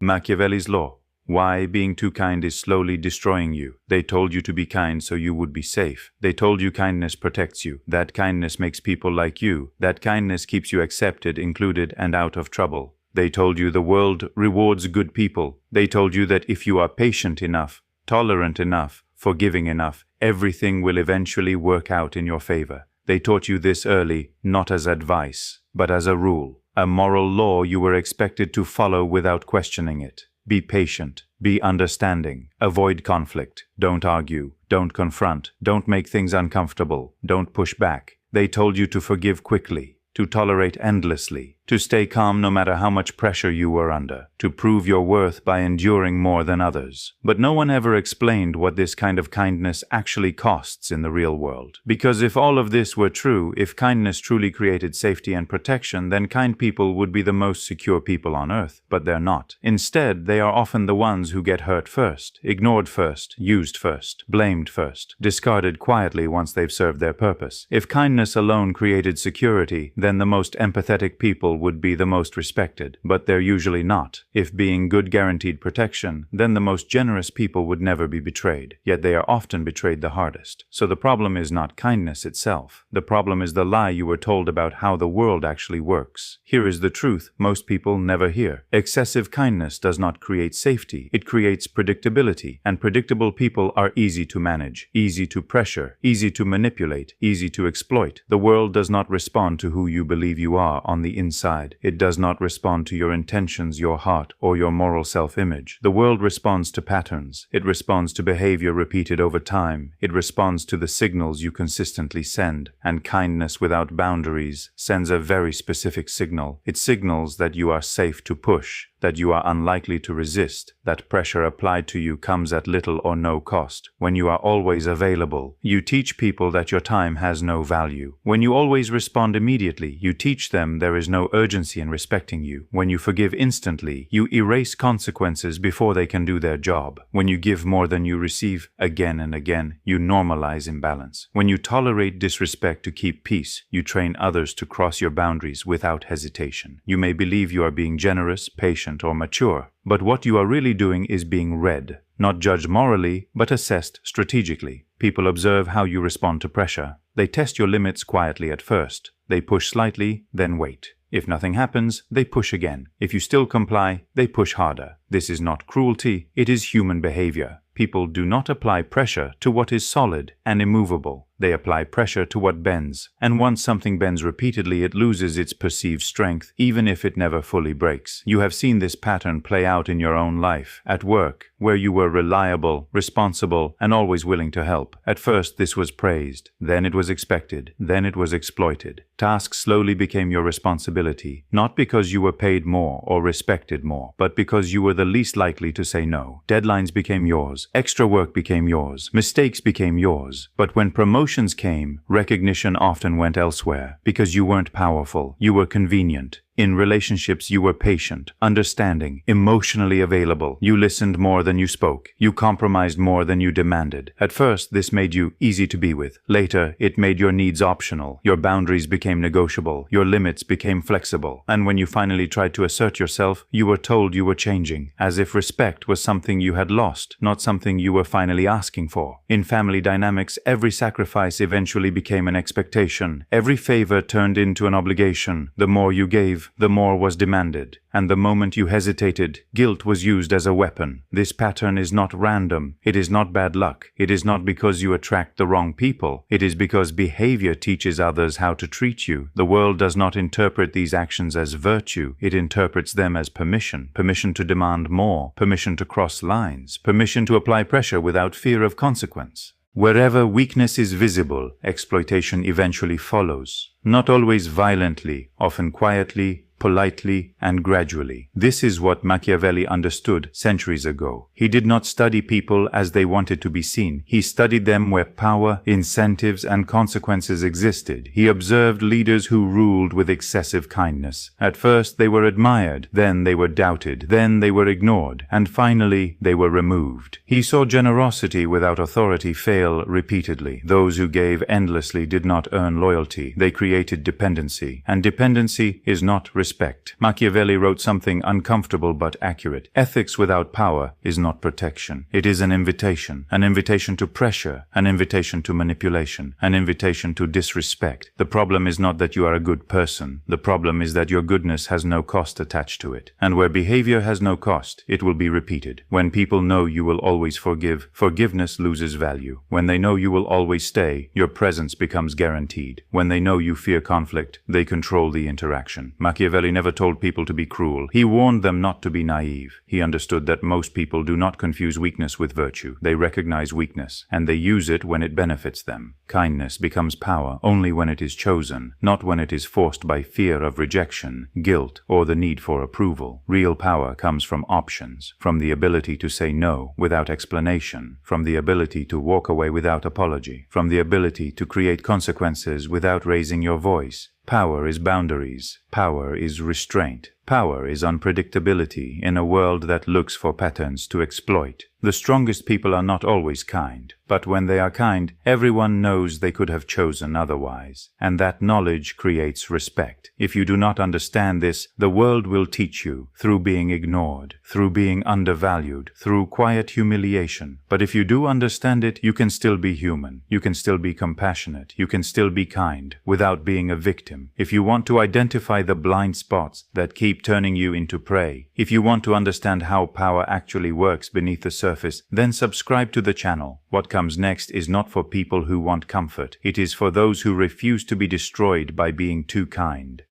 Machiavelli's law. Why being too kind is slowly destroying you. They told you to be kind so you would be safe. They told you kindness protects you. That kindness makes people like you. That kindness keeps you accepted, included, and out of trouble. They told you the world rewards good people. They told you that if you are patient enough, tolerant enough, forgiving enough, everything will eventually work out in your favor. They taught you this early, not as advice, but as a rule, a moral law you were expected to follow without questioning it. Be patient, be understanding, avoid conflict, don't argue, don't confront, don't make things uncomfortable, don't push back. They told you to forgive quickly, to tolerate endlessly, to stay calm no matter how much pressure you were under, to prove your worth by enduring more than others. But no one ever explained what this kind of kindness actually costs in the real world. Because if all of this were true, if kindness truly created safety and protection, then kind people would be the most secure people on earth. But they're not. Instead, they are often the ones who get hurt first, ignored first, used first, blamed first, discarded quietly once they've served their purpose. If kindness alone created security, then the most empathetic people would be the most respected, but they're usually not. If being good guaranteed protection, then the most generous people would never be betrayed, yet they are often betrayed the hardest. So the problem is not kindness itself. The problem is the lie you were told about how the world actually works. Here is the truth most people never hear. Excessive kindness does not create safety. It creates predictability, and predictable people are easy to manage, easy to pressure, easy to manipulate, easy to exploit. The world does not respond to who you believe you are on the inside. It does not respond to your intentions, your heart, or your moral self-image. The world responds to patterns. It responds to behavior repeated over time. It responds to the signals you consistently send. And kindness without boundaries sends a very specific signal. It signals that you are safe to push, that you are unlikely to resist, that pressure applied to you comes at little or no cost. When you are always available, you teach people that your time has no value. When you always respond immediately, you teach them there is no urgency in respecting you. When you forgive instantly, you erase consequences before they can do their job. When you give more than you receive, again and again, you normalize imbalance. When you tolerate disrespect to keep peace, you train others to cross your boundaries without hesitation. You may believe you are being generous, patient, or mature, but what you are really doing is being read, not judged morally, but assessed strategically. People observe how you respond to pressure. They test your limits quietly at first. They push slightly, then wait. If nothing happens, they push again. If you still comply, they push harder. This is not cruelty, it is human behavior. People do not apply pressure to what is solid and immovable. They apply pressure to what bends, and once something bends repeatedly, it loses its perceived strength, even if it never fully breaks. You have seen this pattern play out in your own life, at work, where you were reliable, responsible, and always willing to help. At first, this was praised, then it was expected, then it was exploited. Tasks slowly became your responsibility, not because you were paid more or respected more, but because you were the least likely to say no. Deadlines became yours, extra work became yours, mistakes became yours. But when promotions came, recognition often went elsewhere, because you weren't powerful, you were convenient. In relationships, you were patient, understanding, emotionally available. You listened more than you spoke. You compromised more than you demanded. At first, this made you easy to be with. Later, it made your needs optional. Your boundaries became negotiable. Your limits became flexible. And when you finally tried to assert yourself, you were told you were changing, as if respect was something you had lost, not something you were finally asking for. In family dynamics, every sacrifice eventually became an expectation. Every favor turned into an obligation. The more you gave, the more was demanded, and the moment you hesitated, guilt was used as a weapon. This pattern is not random. It is not bad luck. It is not because you attract the wrong people. It is because behavior teaches others how to treat you. The world does not interpret these actions as virtue. It interprets them as permission. Permission to demand more. Permission to cross lines. Permission to apply pressure without fear of consequence. Wherever weakness is visible, exploitation eventually follows. Not always violently, often quietly, politely, and gradually. This is what Machiavelli understood centuries ago. He did not study people as they wanted to be seen. He studied them where power, incentives, and consequences existed. He observed leaders who ruled with excessive kindness. At first they were admired, then they were doubted, then they were ignored, and finally they were removed. He saw generosity without authority fail repeatedly. Those who gave endlessly did not earn loyalty. They created dependency, and dependency is not respect. Machiavelli wrote something uncomfortable but accurate. Ethics without power is not protection. It is an invitation to pressure, an invitation to manipulation, an invitation to disrespect. The problem is not that you are a good person. The problem is that your goodness has no cost attached to it. And where behavior has no cost, it will be repeated. When people know you will always forgive, forgiveness loses value. When they know you will always stay, your presence becomes guaranteed. When they know you fear conflict, they control the interaction. Machiavelli never told people to be cruel. He warned them not to be naive. He understood that most people do not confuse weakness with virtue. They recognize weakness, and they use it when it benefits them. Kindness becomes power only when it is chosen, not when it is forced by fear of rejection, guilt, or the need for approval. Real power comes from options, from the ability to say no without explanation, from the ability to walk away without apology, from the ability to create consequences without raising your voice. Power is boundaries. Power is restraint. Power is unpredictability in a world that looks for patterns to exploit. The strongest people are not always kind, but when they are kind, everyone knows they could have chosen otherwise, and that knowledge creates respect. If you do not understand this, the world will teach you, through being ignored, through being undervalued, through quiet humiliation. But if you do understand it, you can still be human, you can still be compassionate, you can still be kind, without being a victim. If you want to identify the blind spots that keep turning you into prey, if you want to understand how power actually works beneath the surface, then subscribe to the channel. What comes next is not for people who want comfort. It is for those who refuse to be destroyed by being too kind.